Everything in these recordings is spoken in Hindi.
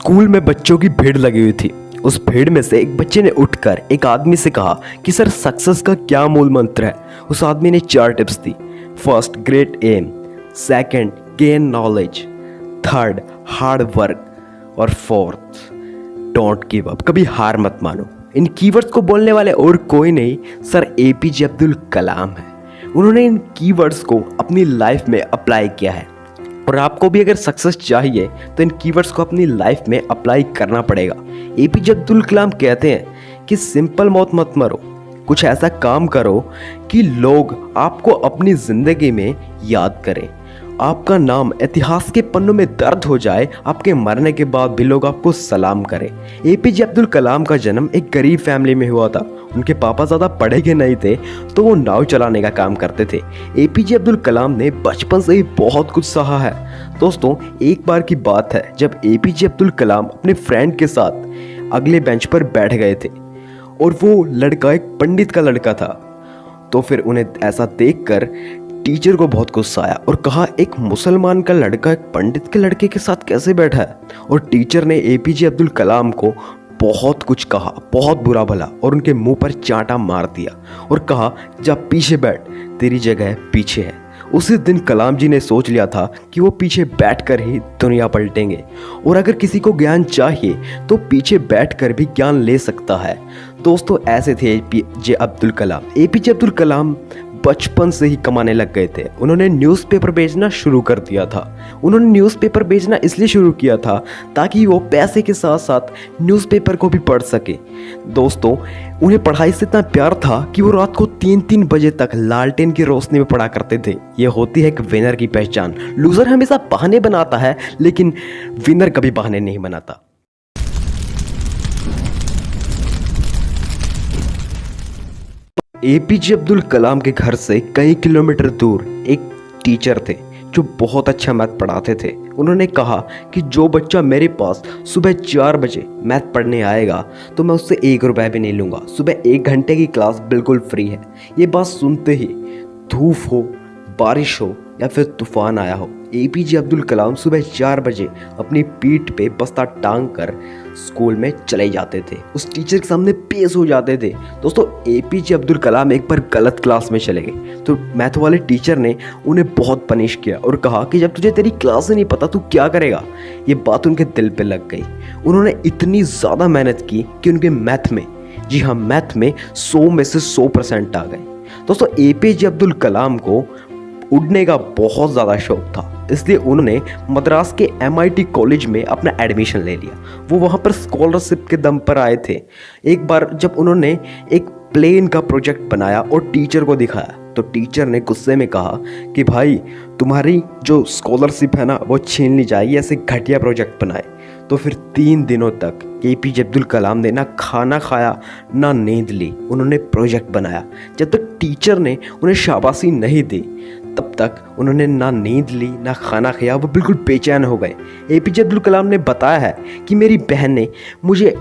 स्कूल में बच्चों की भीड़ लगी हुई थी। उस भीड़ में से एक बच्चे ने उठकर एक आदमी से कहा कि सर सक्सेस का क्या मूल मंत्र है। उस आदमी ने 4 टिप्स दी। First, great aim. Second, gain knowledge. Third, hard work. और फोर्थ, डोंट गिव अप। कभी हार मत मानो। इन कीवर्ड्स को बोलने वाले और कोई नहीं, सर एपीजे अब्दुल कलाम है। उन्होंने इन कीवर्ड्स को अपनी लाइफ में अप्लाई किया है और आपको भी अगर सक्सेस चाहिए तो इन कीवर्ड्स को अपनी लाइफ में अप्लाई करना पड़ेगा। एपीजे अब्दुल कलाम कहते हैं कि सिंपल मौत मत मरो, कुछ ऐसा काम करो कि लोग आपको अपनी ज़िंदगी में याद करें। आपका नाम इतिहास के पन्नों में दर्ज हो जाए, आपके मरने के बाद भी लोग आपको सलाम करें। एपीजे अब्दुल कलाम का जन्म एक गरीब फैमिली में हुआ था। उनके पापा ज़्यादा पढ़े लिखे नहीं थे तो वो नाव चलाने का काम करते थे। एपीजे अब्दुल कलाम ने बचपन से ही बहुत कुछ सहा है। दोस्तों, एक बार की बात है जब एपीजे अब्दुल कलाम अपने फ्रेंड के साथ अगले बेंच पर बैठ गए थे और वो लड़का एक पंडित का लड़का था। तो फिर उन्हें ऐसा देखकर टीचर को बहुत गुस्सा आया और कहा, एक मुसलमान का लड़का एक पंडित के लड़के के साथ कैसे बैठा है। और टीचर ने एपीजे अब्दुल कलाम को बहुत कुछ कहा, बहुत बुरा भला, और उनके मुंह पर चांटा मार दिया और कहा, जा पीछे बैठ, तेरी जगह पीछे है। उसी दिन कलाम जी ने सोच लिया था कि वो पीछे बैठकर ही दुनिया पलटेंगे और अगर किसी को ज्ञान चाहिए तो पीछे बैठकर भी ज्ञान ले सकता है। दोस्तों, ऐसे थे एपीजे अब्दुल कलाम। एपीजे अब्दुल कलाम बचपन से ही कमाने लग गए थे। उन्होंने न्यूज़पेपर बेचना शुरू कर दिया था। उन्होंने न्यूज़पेपर बेचना इसलिए शुरू किया था ताकि वो पैसे के साथ साथ न्यूज़पेपर को भी पढ़ सके। दोस्तों, उन्हें पढ़ाई से इतना प्यार था कि वो रात को 3-3 बजे तक लालटेन की रोशनी में पढ़ा करते थे। ये होती है एक विनर की पहचान। लूज़र हमेशा बहाने बनाता है लेकिन विनर कभी बहाने नहीं बनाता। एपीजे अब्दुल कलाम के घर से कई किलोमीटर दूर एक टीचर थे जो बहुत अच्छा मैथ पढ़ाते थे। उन्होंने कहा कि जो बच्चा मेरे पास सुबह 4 बजे मैथ पढ़ने आएगा तो मैं उससे 1 रुपया भी नहीं लूँगा। सुबह 1 घंटे की क्लास बिल्कुल फ्री है। ये बात सुनते ही धूप हो, बारिश हो या फिर तूफान आया हो, एपीजे अब्दुल कलाम सुबह 4 बजे अपनी पीठ पे बस्ता टांग कर स्कूल में चले जाते थे। उस टीचर के सामने पेश हो जाते थे। दोस्तों, एपीजे अब्दुल कलाम एक बार गलत क्लास में चले गए तो मैथ वाले टीचर ने उन्हें बहुत पनिश किया और कहा कि जब तुझे तेरी क्लास ही नहीं पता तू क्या करेगा। ये बात उनके दिल पे लग गई। उन्होंने इतनी ज़्यादा मेहनत की कि उनके मैथ में, जी हाँ, मैथ में 100 में से 100% आ गए। दोस्तों, एपीजे अब्दुल कलाम को उड़ने का बहुत ज़्यादा शौक था, इसलिए उन्होंने मद्रास के MIT कॉलेज में अपना एडमिशन ले लिया। वो वहाँ पर स्कॉलरशिप के दम पर आए थे। एक बार जब उन्होंने एक प्लेन का प्रोजेक्ट बनाया और टीचर को दिखाया तो टीचर ने गुस्से में कहा कि भाई, तुम्हारी जो स्कॉलरशिप है ना वो छीन ली जाएगी, ऐसे घटिया प्रोजेक्ट बनाए। तो फिर 3 दिनों तक एपीजे अब्दुल कलाम ने ना खाना खाया ना नींद ली। उन्होंने प्रोजेक्ट बनाया। जब तक टीचर ने उन्हें शाबाशी नहीं दी तब तक उन्होंने ना नींद ली ना खाना खाया। वो बिल्कुल बेचैन हो गए। एपीजे अब्दुल कलाम ने बताया है कि मेरी बहन ने मुझे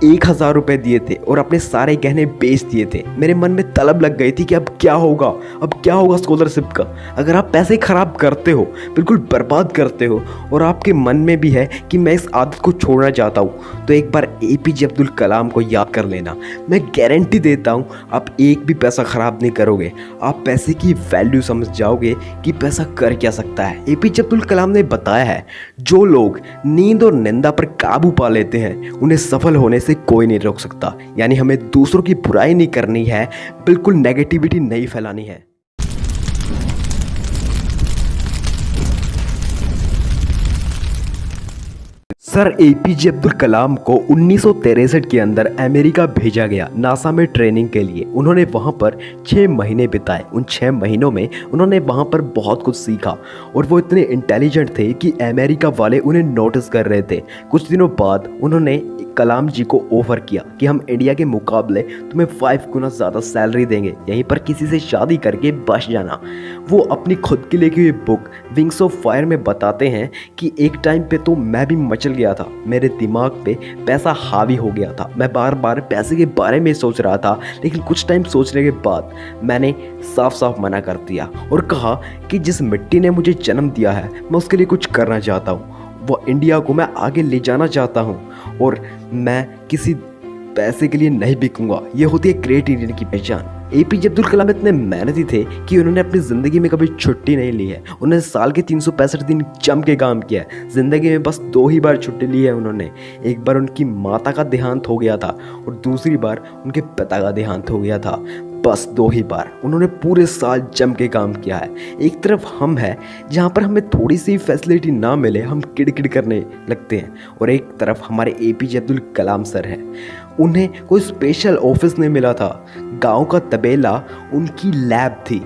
1000 रुपये दिए थे और अपने सारे गहने बेच दिए थे। मेरे मन में तलब लग गई थी कि अब क्या होगा, अब क्या होगा स्कॉलरशिप का। अगर आप पैसे खराब करते हो, बिल्कुल बर्बाद करते हो और आपके मन में भी है कि मैं इस आदत को छोड़ना चाहता हूँ, तो एक बार एपीजे अब्दुल कलाम को याद कर लेना। मैं गारंटी देता हूँ आप एक भी पैसा खराब नहीं करोगे। आप पैसे की वैल्यू समझ जाओगे कि पैसा कर क्या सकता है। एपीजे अब्दुल कलाम ने बताया है, जो लोग नींद और निंदा पर काबू पा लेते हैं उन्हें सफल होने से कोई नहीं रोक सकता। यानी हमें दूसरों की बुराई नहीं करनी है, बिल्कुल नेगेटिविटी नहीं फैलानी है। सर एपीजे अब्दुल कलाम को 1963 के अंदर अमेरिका भेजा गया नासा में ट्रेनिंग के लिए। उन्होंने वहाँ पर 6 महीने बिताए। उन 6 महीनों में उन्होंने वहाँ पर बहुत कुछ सीखा और वो इतने इंटेलिजेंट थे कि अमेरिका वाले उन्हें नोटिस कर रहे थे। कुछ दिनों बाद उन्होंने कलाम जी को ऑफर किया कि हम इंडिया के मुकाबले तुम्हें 5 गुना ज़्यादा सैलरी देंगे, यहीं पर किसी से शादी करके बस जाना। वो अपनी खुद की लिखी हुई बुक विंग्स ऑफ फायर में बताते हैं कि एक टाइम पे तो मैं भी मचल गया था। मेरे दिमाग पे पैसा हावी हो गया था। मैं बार बार पैसे के बारे में सोच रहा था, लेकिन कुछ टाइम सोचने के बाद मैंने साफ साफ मना कर दिया और कहा कि जिस मिट्टी ने मुझे जन्म दिया है मैं उसके लिए कुछ करना चाहता हूँ। वो इंडिया को मैं आगे ले जाना चाहता हूँ और मैं किसी पैसे के लिए नहीं बिकूंगा। ये होती है ग्रेट इंडियन की पहचान। एपीजे अब्दुल कलाम इतने मेहनती थे कि उन्होंने अपनी ज़िंदगी में कभी छुट्टी नहीं ली है। उन्होंने साल के 365 दिन जम के काम किया है। ज़िंदगी में बस 2 ही बार छुट्टी ली है उन्होंने। एक बार उनकी माता का देहांत हो गया था और दूसरी बार उनके पिता का देहांत हो गया था। बस 2 ही बार उन्होंने पूरे साल जम के काम किया है। एक तरफ हम हैं जहाँ पर हमें थोड़ी सी फैसिलिटी ना मिले हम किड़किड़ करने लगते हैं, और एक तरफ हमारे एपीजे अब्दुल कलाम सर हैं। उन्हें कोई स्पेशल ऑफिस नहीं मिला था। गांव का तबेला उनकी लैब थी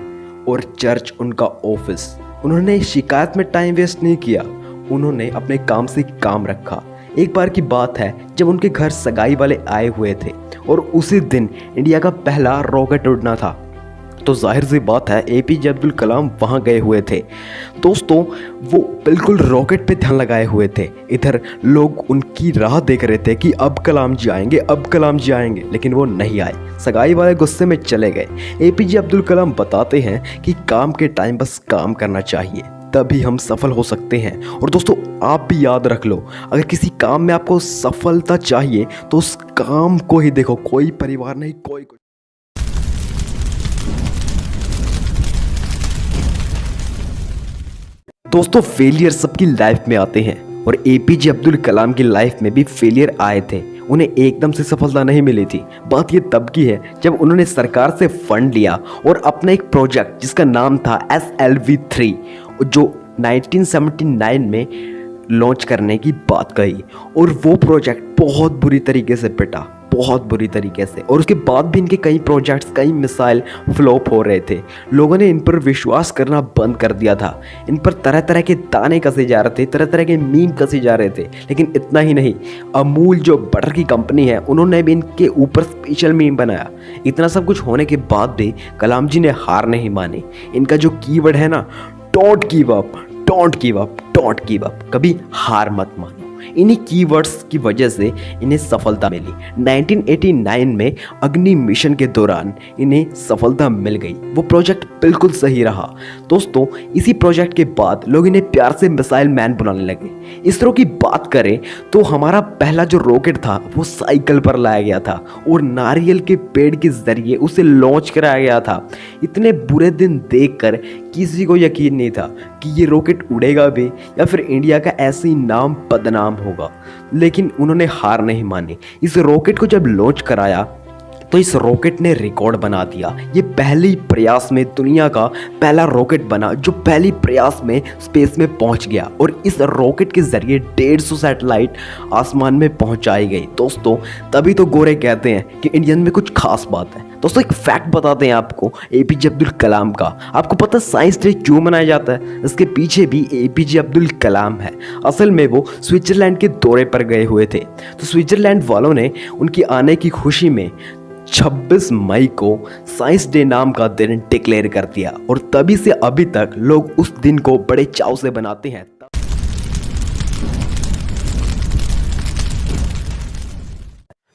और चर्च उनका ऑफिस। उन्होंने शिकायत में टाइम वेस्ट नहीं किया, उन्होंने अपने काम से काम रखा। एक बार की बात है जब उनके घर सगाई वाले आए हुए थे और उसी दिन इंडिया का पहला रॉकेट उड़ना था, तो जाहिर सी बात है एपीजे अब्दुल कलाम वहाँ गए हुए थे। दोस्तों वो बिल्कुल रॉकेट पे ध्यान लगाए हुए थे। इधर लोग उनकी राह देख रहे थे कि अब कलाम जी आएंगे, अब कलाम जी आएंगे, लेकिन वो नहीं आए। सगाई वाले गुस्से में चले गए। एपीजे अब्दुल कलाम बताते हैं कि काम के टाइम बस काम करना चाहिए, तभी हम सफल हो सकते हैं। और दोस्तों आप भी याद रख लो, अगर किसी काम में आपको सफलता चाहिए तो उस काम को ही देखो, कोई परिवार नहीं, कोई कुछ। दोस्तों फेलियर सबकी लाइफ में आते हैं और एपीजे अब्दुल कलाम की लाइफ में भी फेलियर आए थे। उन्हें एकदम से सफलता नहीं मिली थी। बात ये तब की है जब उन्होंने सरकार से फंड लिया और अपना एक प्रोजेक्ट जिसका नाम था SLV3 जो 1979 में लॉन्च करने की बात कही, और वो प्रोजेक्ट बहुत बुरी तरीके से पिटा, बहुत बुरी तरीके से। और उसके बाद भी इनके कई प्रोजेक्ट्स, कई मिसाइल फ्लॉप हो रहे थे। लोगों ने इन पर विश्वास करना बंद कर दिया था। इन पर तरह तरह के ताने कसे जा रहे थे, तरह तरह के मीम कसे जा रहे थे। लेकिन इतना ही नहीं, अमूल जो बटर की कंपनी है उन्होंने भी इनके ऊपर स्पेशल मीम बनाया। इतना सब कुछ होने के बाद भी कलाम जी ने हार नहीं मानी। इनका जो कीवर्ड है ना, don't give up, don't give up, don't give up, कभी हार मत मानो। इन्हीं कीवर्ड्स की वजह से इन्हें सफलता मिली। 1989 में अग्नि मिशन के दौरान इन्हें सफलता मिल गई। वो प्रोजेक्ट बिल्कुल सही रहा। दोस्तों इसी प्रोजेक्ट के बाद लोग इन्हें प्यार से मिसाइल मैन बुलाने लगे। इसरो की बात करें तो हमारा पहला जो रॉकेट था वो साइकिल पर लाया गया था और नारियल के पेड़ के जरिए उसे लॉन्च कराया गया था। इतने बुरे दिन देखकर किसी को यकीन नहीं था कि ये रॉकेट उड़ेगा भी या फिर इंडिया का ऐसे ही नाम बदनाम होगा, लेकिन उन्होंने हार नहीं मानी। इस रॉकेट को जब लॉन्च कराया तो इस रॉकेट ने रिकॉर्ड बना दिया। ये पहली प्रयास में दुनिया का पहला रॉकेट बना जो पहली प्रयास में स्पेस में पहुंच गया, और इस रॉकेट के जरिए 150 सैटेलाइट आसमान में पहुंचाई गई। दोस्तों तभी तो गोरे कहते हैं कि इंडियन में कुछ खास बात है। दोस्तों एक फैक्ट बताते हैं आपको एपीजे अब्दुल कलाम का। आपको पता है साइंस डे क्यों मनाया जाता है? इसके पीछे भी एपीजे अब्दुल कलाम है। असल में वो स्विट्जरलैंड के दौरे पर गए हुए थे, तो स्विट्जरलैंड वालों ने उनकी आने की खुशी में 26 मई को साइंस डे नाम का दिन डिक्लेयर कर दिया, और तभी से अभी तक लोग उस दिन को बड़े चाव से बनाते हैं।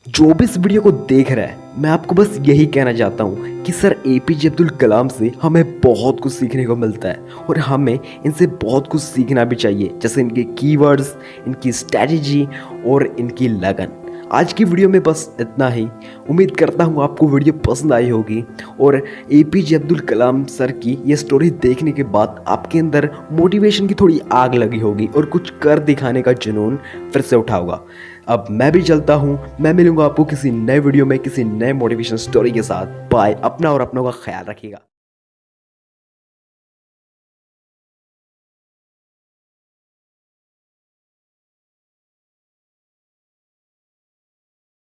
जो भी इस वीडियो को देख रहा है मैं आपको बस यही कहना चाहता हूँ कि सर एपीजे अब्दुल कलाम से हमें बहुत कुछ सीखने को मिलता है और हमें इनसे बहुत कुछ सीखना भी चाहिए, जैसे इनके कीवर्ड्स, इनकी स्ट्रैटेजी और इनकी लगन। आज की वीडियो में बस इतना ही। उम्मीद करता हूँ आपको वीडियो पसंद आई होगी और एपीजे अब्दुल कलाम सर की ये स्टोरी देखने के बाद आपके अंदर मोटिवेशन की थोड़ी आग लगी होगी और कुछ कर दिखाने का जुनून फिर से उठा होगा। अब मैं भी चलता हूँ, मैं मिलूंगा आपको किसी नए वीडियो में किसी नए मोटिवेशन स्टोरी के साथ। बाय। अपना और अपनों का ख्याल रखिएगा।